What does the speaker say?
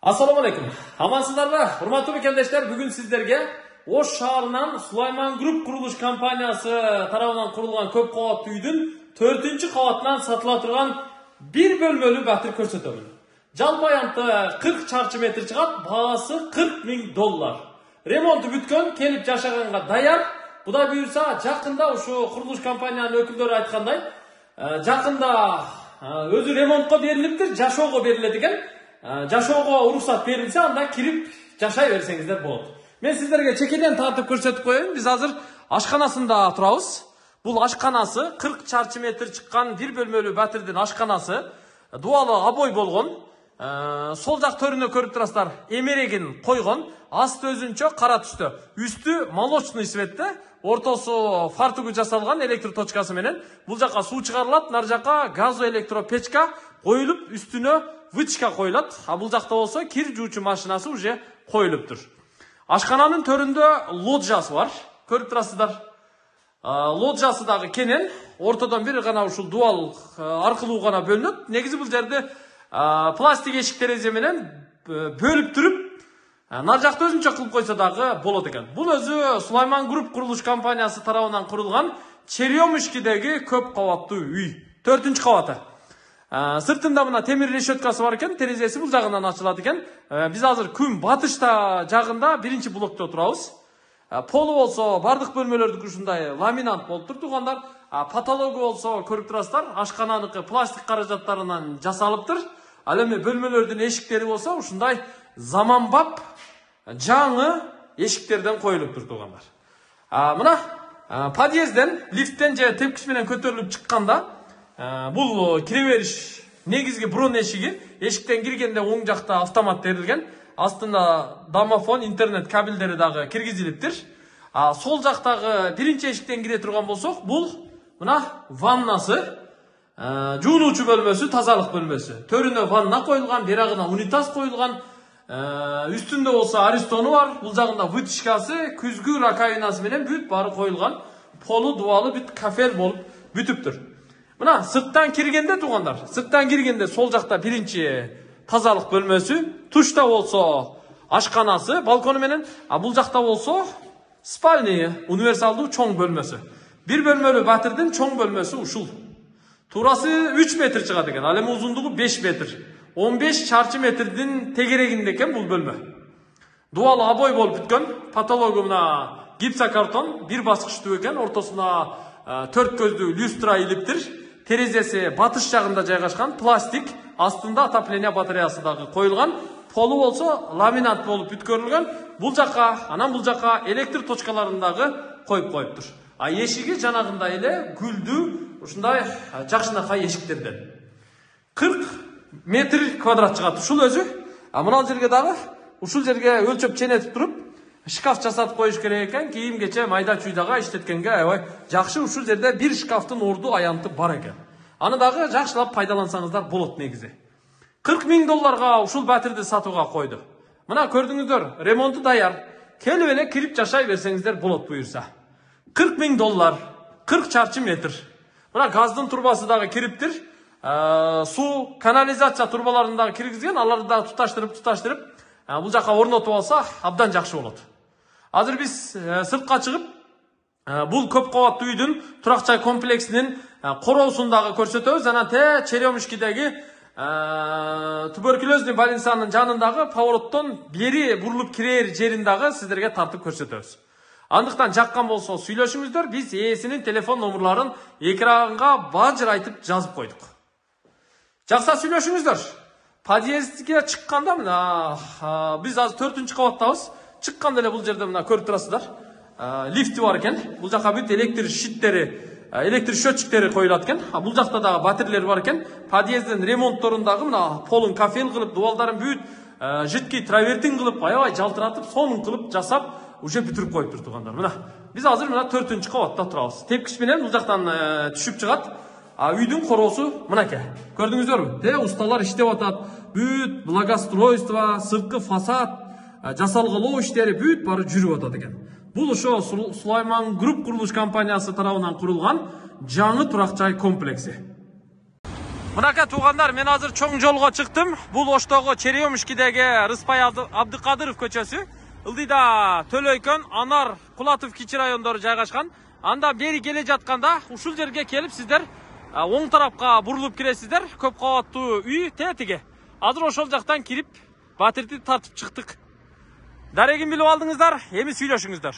Assalamu alaikum. Amansızlarla, hurmatlı mükemmelişler, bugün sizlerge Oş şahırынан Sulaiman Group kuruluş kampaniyası tarafından kurulgan köp qavatlı üydün 4. qavatından satıla turgan bir bölmölü batır körsetömün. Жалпы аянты 40 çarşı metr çıgat, bağısı $40.000. Remontu bütkön, kelip yaşaganга dayar. Bu da buyursa, жақында uşu kuruluş kampanyanın öküldörü aytkanday, жақында özü remontqa beriliptir, жашоого beriledigen. Жашоого уруксат берилсе, анда кирип жашай берсеңиздер болот. Мен сиздерге чекеден тартып көрсөтүп коеюн. Биз азыр ашканасында турабыз. Бул ашканасы 40 чарчы метр чыккан бир бөлмөлүү батирдин ашканасы. Дуалы абой болгон. Сол жак төрүнө көрүп турасыздар, эмерегин койгон. Асты өзүнчө кара түстө. Үстү молочный цветте, ортосу фартугу жасалган электр точкасы менен. Бул жака суу чыгарылат, нар жака газоэлектропечка коюлуп, үстүнө вытчка коюлат. А бул жакта болсо кир жуучу машинасы уже коюлуптур. Ашкананын төрүндө лоджасы бар. Көрүп турасыздар. Лоджасы дагы кенен, ортодон бир гана ушул дуал аркылуу гана бөлүнөт. Негизи бул жерде пластик эшик терезе менен бөлүп туруп, нар жакты өзүнчө кылып койсо дагы болот экен. Бул өзү Сулайман Груп курулуш компаниясы тарабынан курулган Черемушкидеги көп кабаттуу үй. 4 кабаты. Сыртында мына темир решеткасы бар экен, терезеси бул жагынан ачылат экен. Биз азыр күн батышта жагында биринчи блокто турабыз. Полу болсо бардык бөлмөлөрдүкү ушундай ламинат болуп тур тугандар. Потологу болсо көрүп турасыздар, ашкананыкы пластик каражаттарынан жасалыптыр. Ал эми бөлмөлөрдүн эшиктери болсо ушундай заманбап жаңы эшиктерден коюлуптур тугандар. Мына подъезден, лифттен же тепкич менен көтөрүлүп чыкканда бул кире бериш негизги брон эшиги. Эшиктен киргенде оң жакта автомат берилген. Астында домофон, интернет кабелдери дагы киргизилиптир. Сол жактагы биринчи эшиктен кире турган болсок, бул мына ваннасы, жуунуучу бөлмөсү, тазалык бөлмөсү. Төрүнө ванна коюлган, бирагына унитаз коюлган, үстүндө болсо аристону бар, бул жагында вытчкасы, күзгү раковинасы менен бүт баары коюлган. Полу, дуалы бүт кафел болуп бүтүптүр. Мына сырттан киргенде тугандар, сырттан киргенде сол жакта биринчи тазалык бөлмөсү, тушта болсо ашканасы, балкону менен, бул жакта болсо спальня, универсалдуу чоң бөлмөсү. Bir bölmölүү батырдын чоң бөлмөсү ушул. Турасы 3 метр чыгат экен, ал эми узундугу 5 метр. 15 чарчы метрдин тегерегинде экен бул бөлмө. Дуал абой болуп бүткөн, потологу мына гипсокартон, бир баскычтуу экен, ортосуна 4 көздүү люстра илиптир. Терезеси батыш жагында жайгашкан, пластик, астында отопление батареясы дагы коюлган. Полу болсо ламинат болуп бүткөрүлгөн. Бул жака, анан бул жака электр точкаларын дагы коюп коюптур. Эшиги жанагында эле гүлдүү ушундай жакшынакай эшиктерден. 40 метр квадрат чыгат ушул өзү. Мына жерге дагы ушул жерге өлчөп ченетип туруп, шкаф жасатып коюш керек экен. Кийим-кече майда чуйдага иштеткенге аябай жакшы. Ушул жерде бир шкафтын орду аянты бар экен. Аны дагы жакшылап пайдалансаңыздар болот негизи. $40.000 ушул батирди сатууга койду. Мына көрдүңүздөр, ремонту даяр. Келип эле кирип жашай берсеңиздер болот буюрса. $40.000, 40 чарчы метр. Мына газдын турбасы дагы кириптир. Суу, канализация турбаларын дагы киргизген, аларды дагы туташтырып, бул жака орнотуп алса абдан жакшы болот. Азыр биз сыртка чыгып, бул көп кабаттуу үйдүн турак жай комплексинин короосун дагы көрсөтөбүз. Анан Черемушкидеги туберкулезный больницанын жанындагы повороттон бери бурулуп кирер жерин дагы сиздерге тартып көрсөтөбүз. Андыктан жаккан болсо сүйлөшүңүздөр, биз ээсинин телефон номерларын экранга бажырайтып жазып койдук. Жакса сүйлөшүңүздөр. Подъездге чыкканда мына биз азыр 4 кабаттабыз. Чыкканда эле бул жерде мына көрүп турасыздар. Лифти бар экен. Бул жака бүт электр счетчиктери коюлат экен. Бул жакта дагы батирелер бар экен. Подъездин ремонтторундагы мына полун кафел кылып, дуалдарын бүт жидкий травертин кылып, аябай жалтыратып, сонун кылып жасап, уже бүтүрүп коюптур тугандар. Мына биз азыр мына 4 кабатта турабыз. Тепкич менен бул жактан түшүп чыгат. Үйдүн короосу мынакей. Көрдүңүздөрбү? Усталар иштеп атат. Бүт благоустройство, сырткы фасад, жасалгалоо иштери бүт бары жүрүп атат экен. Бул ошо Сулайман Груп курулуш компаниясы тарабынан курулган жаңы турак жай комплекси. Мынакей туугандар, мен азыр чоң жолго чыктым. Бул Оштогу Черемушкидеги Рыспай Абдыкадыров көчөсү. Ылдыйда Төлөйкөн, Анар, Кулатов кичи райондору жайгашкан. Анда бери келе жатканда ушул жерге келип сиздер оң тарапка бурулуп киресиздер. Көп кабаттуу үй тетиге. Азыр ошол жактан кирип, батирди тартып чыктык. Дарегин билип алдыңыздар, эми сүйлөшүңүздөр.